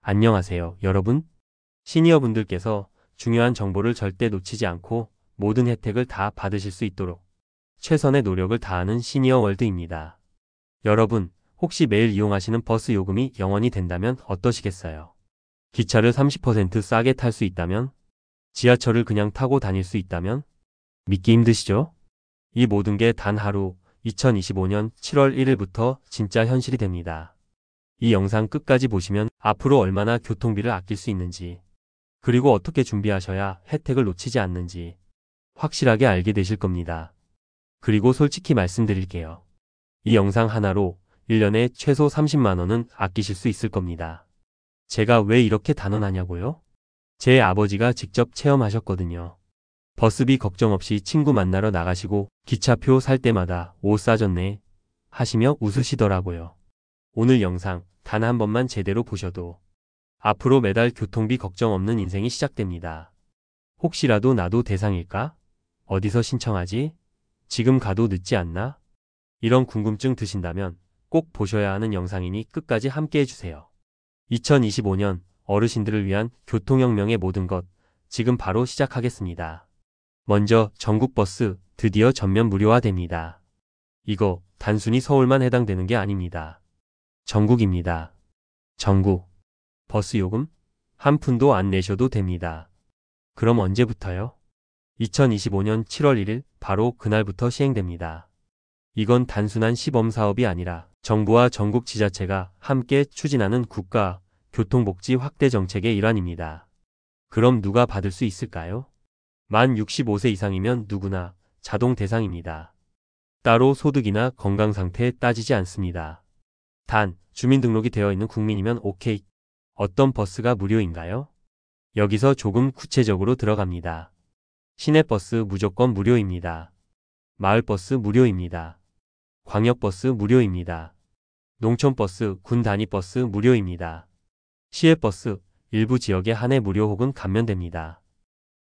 안녕하세요, 여러분. 시니어분들께서 중요한 정보를 절대 놓치지 않고 모든 혜택을 다 받으실 수 있도록 최선의 노력을 다하는 시니어 월드입니다. 여러분, 혹시 매일 이용하시는 버스 요금이 0원이 된다면 어떠시겠어요? 기차를 30% 싸게 탈 수 있다면? 지하철을 그냥 타고 다닐 수 있다면? 믿기 힘드시죠? 이 모든 게 단 하루 2025년 7월 1일부터 진짜 현실이 됩니다. 이 영상 끝까지 보시면 앞으로 얼마나 교통비를 아낄 수 있는지, 그리고 어떻게 준비하셔야 혜택을 놓치지 않는지 확실하게 알게 되실 겁니다. 그리고 솔직히 말씀드릴게요. 이 영상 하나로 1년에 최소 30만 원은 아끼실 수 있을 겁니다. 제가 왜 이렇게 단언하냐고요? 제 아버지가 직접 체험하셨거든요. 버스비 걱정 없이 친구 만나러 나가시고 기차표 살 때마다 옷 싸졌네 하시며 웃으시더라고요. 오늘 영상 단 한 번만 제대로 보셔도 앞으로 매달 교통비 걱정 없는 인생이 시작됩니다. 혹시라도 나도 대상일까? 어디서 신청하지? 지금 가도 늦지 않나? 이런 궁금증 드신다면 꼭 보셔야 하는 영상이니 끝까지 함께 해주세요. 2025년 어르신들을 위한 교통혁명의 모든 것, 지금 바로 시작하겠습니다. 먼저 전국버스 드디어 전면 무료화됩니다. 이거 단순히 서울만 해당되는 게 아닙니다. 전국입니다. 전국. 버스 요금 한 푼도 안 내셔도 됩니다. 그럼 언제부터요? 2025년 7월 1일 바로 그날부터 시행됩니다. 이건 단순한 시범 사업이 아니라 정부와 전국 지자체가 함께 추진하는 국가 교통복지 확대 정책의 일환입니다. 그럼 누가 받을 수 있을까요? 만 65세 이상이면 누구나 자동 대상입니다. 따로 소득이나 건강 상태 따지지 않습니다. 단, 주민등록이 되어 있는 국민이면 오케이. 어떤 버스가 무료인가요? 여기서 조금 구체적으로 들어갑니다. 시내버스 무조건 무료입니다. 마을버스 무료입니다. 광역버스 무료입니다. 농촌버스, 군 단위버스 무료입니다. 시외버스, 일부 지역에 한해 무료 혹은 감면됩니다.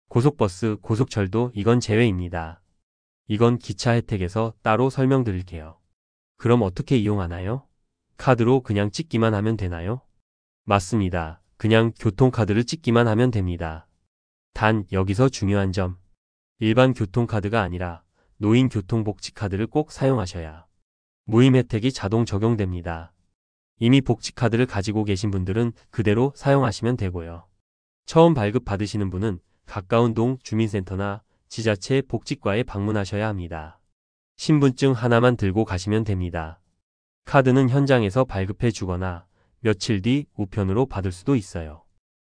고속버스, 고속철도 이건 제외입니다. 이건 기차 혜택에서 따로 설명드릴게요. 그럼 어떻게 이용하나요? 카드로 그냥 찍기만 하면 되나요? 맞습니다. 그냥 교통카드를 찍기만 하면 됩니다. 단 여기서 중요한 점. 일반 교통카드가 아니라 노인교통복지카드를 꼭 사용하셔야 무임 혜택이 자동 적용됩니다. 이미 복지카드를 가지고 계신 분들은 그대로 사용하시면 되고요. 처음 발급 받으시는 분은 가까운 동 주민센터나 지자체 복지과에 방문하셔야 합니다. 신분증 하나만 들고 가시면 됩니다. 카드는 현장에서 발급해 주거나 며칠 뒤 우편으로 받을 수도 있어요.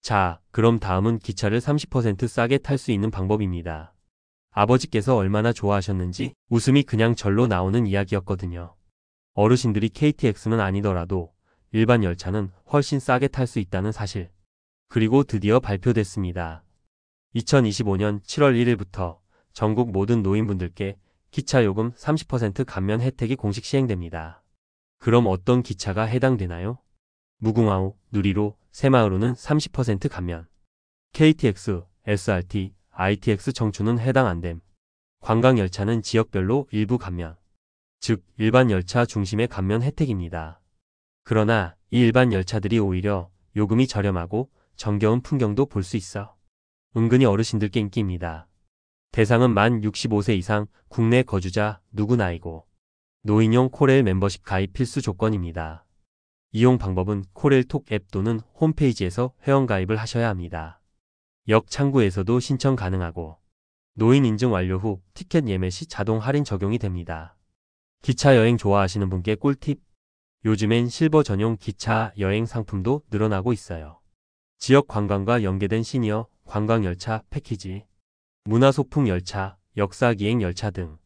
자, 그럼 다음은 기차를 30% 싸게 탈 수 있는 방법입니다. 아버지께서 얼마나 좋아하셨는지 웃음이 그냥 절로 나오는 이야기였거든요. 어르신들이 KTX는 아니더라도 일반 열차는 훨씬 싸게 탈 수 있다는 사실. 그리고 드디어 발표됐습니다. 2025년 7월 1일부터 전국 모든 노인분들께 기차요금 30% 감면 혜택이 공식 시행됩니다. 그럼 어떤 기차가 해당되나요? 무궁화호, 누리로, 새마을호는 30% 감면. KTX, SRT, ITX 청춘은 해당 안됨. 관광열차는 지역별로 일부 감면. 즉, 일반 열차 중심의 감면 혜택입니다. 그러나 이 일반 열차들이 오히려 요금이 저렴하고 정겨운 풍경도 볼 수 있어 은근히 어르신들께 인기입니다. 대상은 만 65세 이상 국내 거주자 누구나이고 노인용 코레일 멤버십 가입 필수 조건입니다. 이용 방법은 코레일톡 앱 또는 홈페이지에서 회원가입을 하셔야 합니다. 역 창구에서도 신청 가능하고 노인 인증 완료 후 티켓 예매 시 자동 할인 적용이 됩니다. 기차 여행 좋아하시는 분께 꿀팁. 요즘엔 실버 전용 기차 여행 상품도 늘어나고 있어요. 지역 관광과 연계된 시니어 관광열차 패키지, 문화소풍 열차, 역사기행 열차 등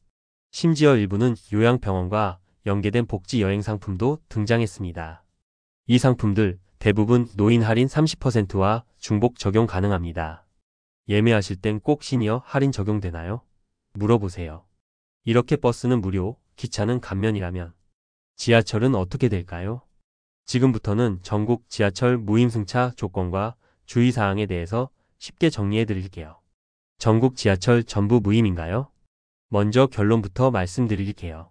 심지어 일부는 요양병원과 연계된 복지 여행 상품도 등장했습니다. 이 상품들 대부분 노인 할인 30%와 중복 적용 가능합니다. 예매하실 땐 꼭 시니어 할인 적용되나요? 물어보세요. 이렇게 버스는 무료, 기차는 감면이라면 지하철은 어떻게 될까요? 지금부터는 전국 지하철 무임승차 조건과 주의사항에 대해서 쉽게 정리해 드릴게요. 전국 지하철 전부 무임인가요? 먼저 결론부터 말씀드릴게요.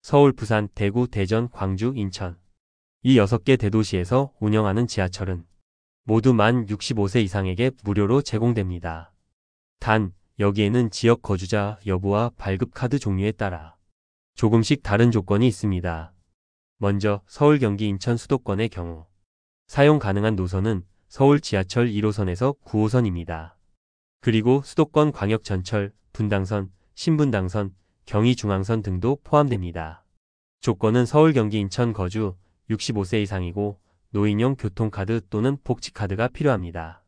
서울, 부산, 대구, 대전, 광주, 인천 이 6개 대도시에서 운영하는 지하철은 모두 만 65세 이상에게 무료로 제공됩니다. 단, 여기에는 지역 거주자 여부와 발급 카드 종류에 따라 조금씩 다른 조건이 있습니다. 먼저 서울, 경기, 인천 수도권의 경우 사용 가능한 노선은 서울 지하철 1호선에서 9호선입니다. 그리고 수도권 광역전철, 분당선, 신분당선, 경의중앙선 등도 포함됩니다. 조건은 서울, 경기, 인천 거주 65세 이상이고 노인용 교통카드 또는 복지카드가 필요합니다.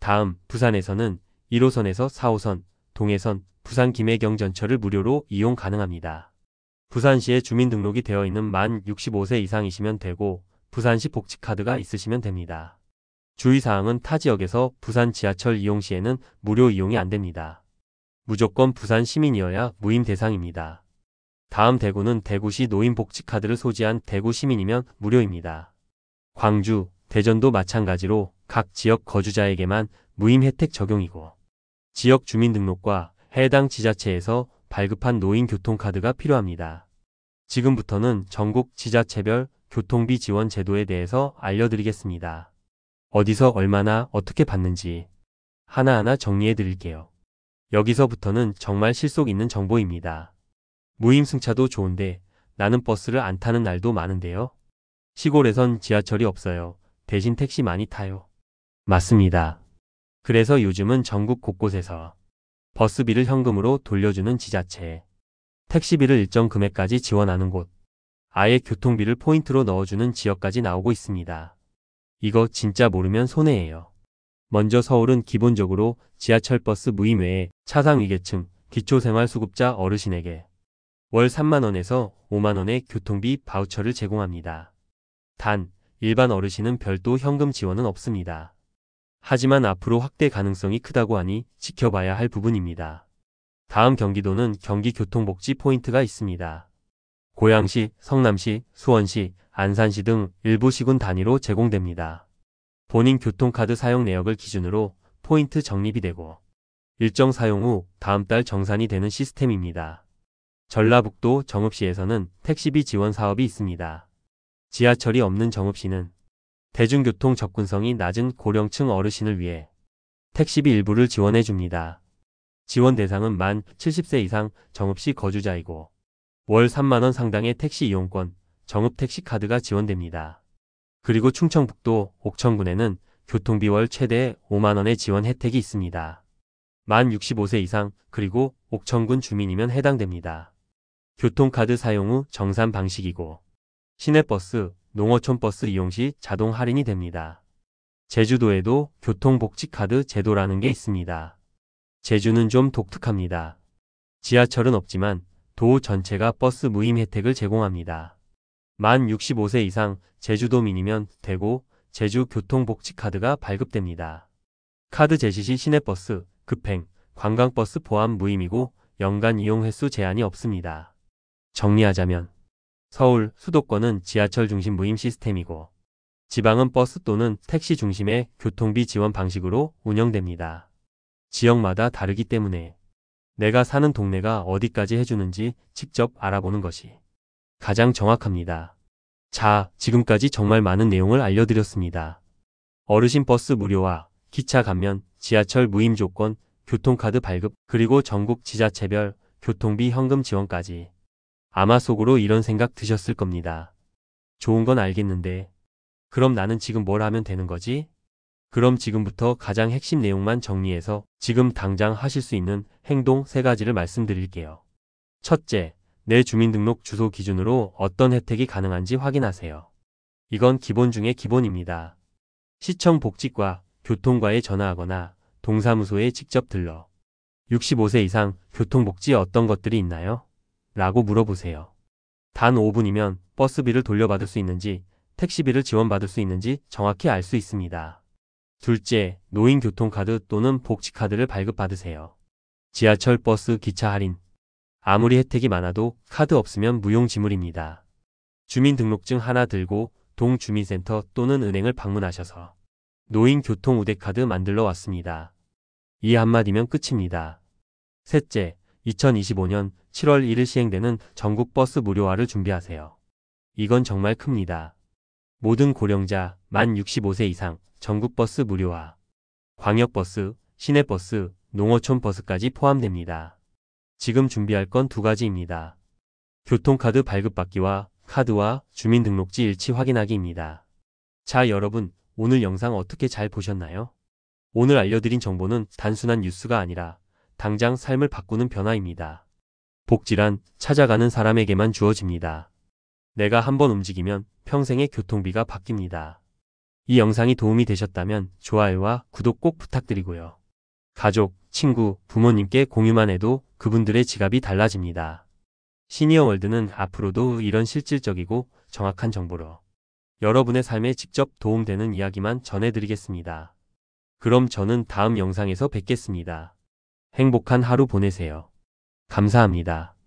다음, 부산에서는 1호선에서 4호선, 동해선, 부산 김해경 전철을 무료로 이용 가능합니다. 부산시에 주민등록이 되어 있는 만 65세 이상이시면 되고 부산시 복지카드가 있으시면 됩니다. 주의사항은 타 지역에서 부산 지하철 이용 시에는 무료 이용이 안됩니다. 무조건 부산 시민이어야 무임 대상입니다. 다음, 대구는 대구시 노인복지카드를 소지한 대구 시민이면 무료입니다. 광주, 대전도 마찬가지로 각 지역 거주자에게만 무임 혜택 적용이고 지역 주민등록과 해당 지자체에서 발급한 노인 교통카드가 필요합니다. 지금부터는 전국 지자체별 교통비 지원 제도에 대해서 알려드리겠습니다. 어디서 얼마나 어떻게 받는지 하나하나 정리해 드릴게요. 여기서부터는 정말 실속 있는 정보입니다. 무임승차도 좋은데 나는 버스를 안 타는 날도 많은데요. 시골에선 지하철이 없어요. 대신 택시 많이 타요. 맞습니다. 그래서 요즘은 전국 곳곳에서 버스비를 현금으로 돌려주는 지자체, 택시비를 일정 금액까지 지원하는 곳, 아예 교통비를 포인트로 넣어주는 지역까지 나오고 있습니다. 이거 진짜 모르면 손해예요. 먼저 서울은 기본적으로 지하철 버스 무임 외에 차상위계층, 기초생활수급자 어르신에게 월 3만원에서 5만원의 교통비 바우처를 제공합니다. 단, 일반 어르신은 별도 현금 지원은 없습니다. 하지만 앞으로 확대 가능성이 크다고 하니 지켜봐야 할 부분입니다. 다음, 경기도는 경기교통복지 포인트가 있습니다. 고양시, 성남시, 수원시, 안산시 등 일부 시군 단위로 제공됩니다. 본인 교통카드 사용 내역을 기준으로 포인트 적립이 되고 일정 사용 후 다음 달 정산이 되는 시스템입니다. 전라북도 정읍시에서는 택시비 지원 사업이 있습니다. 지하철이 없는 정읍시는 대중교통 접근성이 낮은 고령층 어르신을 위해 택시비 일부를 지원해 줍니다. 지원 대상은 만 70세 이상 정읍시 거주자이고 월 3만원 상당의 택시 이용권, 정읍택시카드가 지원됩니다. 그리고 충청북도 옥천군에는 교통비 월 최대 5만원의 지원 혜택이 있습니다. 만 65세 이상 그리고 옥천군 주민이면 해당됩니다. 교통카드 사용 후 정산 방식이고 시내버스, 농어촌버스 이용 시 자동 할인이 됩니다. 제주도에도 교통복지카드 제도라는 게 있습니다. 제주는 좀 독특합니다. 지하철은 없지만 도 전체가 버스 무임 혜택을 제공합니다. 만 65세 이상 제주도민이면 되고 제주 교통복지카드가 발급됩니다. 카드 제시 시 시내버스, 급행, 관광버스 포함 무임이고 연간 이용 횟수 제한이 없습니다. 정리하자면 서울, 수도권은 지하철 중심 무임 시스템이고 지방은 버스 또는 택시 중심의 교통비 지원 방식으로 운영됩니다. 지역마다 다르기 때문에 내가 사는 동네가 어디까지 해주는지 직접 알아보는 것이 가장 정확합니다. 자, 지금까지 정말 많은 내용을 알려드렸습니다. 어르신 버스 무료와 기차 감면, 지하철 무임 조건, 교통카드 발급, 그리고 전국 지자체별 교통비 현금 지원까지 아마 속으로 이런 생각 드셨을 겁니다. 좋은 건 알겠는데 그럼 나는 지금 뭘 하면 되는 거지? 그럼 지금부터 가장 핵심 내용만 정리해서 지금 당장 하실 수 있는 행동 3가지를 말씀드릴게요. 첫째, 내 주민등록 주소 기준으로 어떤 혜택이 가능한지 확인하세요. 이건 기본 중에 기본입니다. 시청 복지과, 교통과에 전화하거나 동사무소에 직접 들러 65세 이상 교통복지에 어떤 것들이 있나요? 라고 물어보세요. 단 5분이면 버스비를 돌려받을 수 있는지, 택시비를 지원받을 수 있는지 정확히 알 수 있습니다. 둘째, 노인교통카드 또는 복지카드를 발급받으세요. 지하철, 버스, 기차 할인. 아무리 혜택이 많아도 카드 없으면 무용지물입니다. 주민등록증 하나 들고 동주민센터 또는 은행을 방문하셔서 노인교통우대카드 만들러 왔습니다. 이 한마디면 끝입니다. 셋째, 2025년 7월 1일 시행되는 전국 버스 무료화를 준비하세요. 이건 정말 큽니다. 모든 고령자 만 65세 이상 전국버스 무료화. 광역버스, 시내버스, 농어촌 버스까지 포함됩니다. 지금 준비할 건 두 가지입니다. 교통카드 발급받기와 카드와 주민등록지 일치 확인하기입니다. 자, 여러분, 오늘 영상 어떻게 잘 보셨나요? 오늘 알려드린 정보는 단순한 뉴스가 아니라 당장 삶을 바꾸는 변화입니다. 복지란 찾아가는 사람에게만 주어집니다. 내가 한번 움직이면 평생의 교통비가 바뀝니다. 이 영상이 도움이 되셨다면 좋아요와 구독 꼭 부탁드리고요. 가족, 친구, 부모님께 공유만 해도 그분들의 지갑이 달라집니다. 시니어월드는 앞으로도 이런 실질적이고 정확한 정보로 여러분의 삶에 직접 도움되는 이야기만 전해드리겠습니다. 그럼 저는 다음 영상에서 뵙겠습니다. 행복한 하루 보내세요. 감사합니다.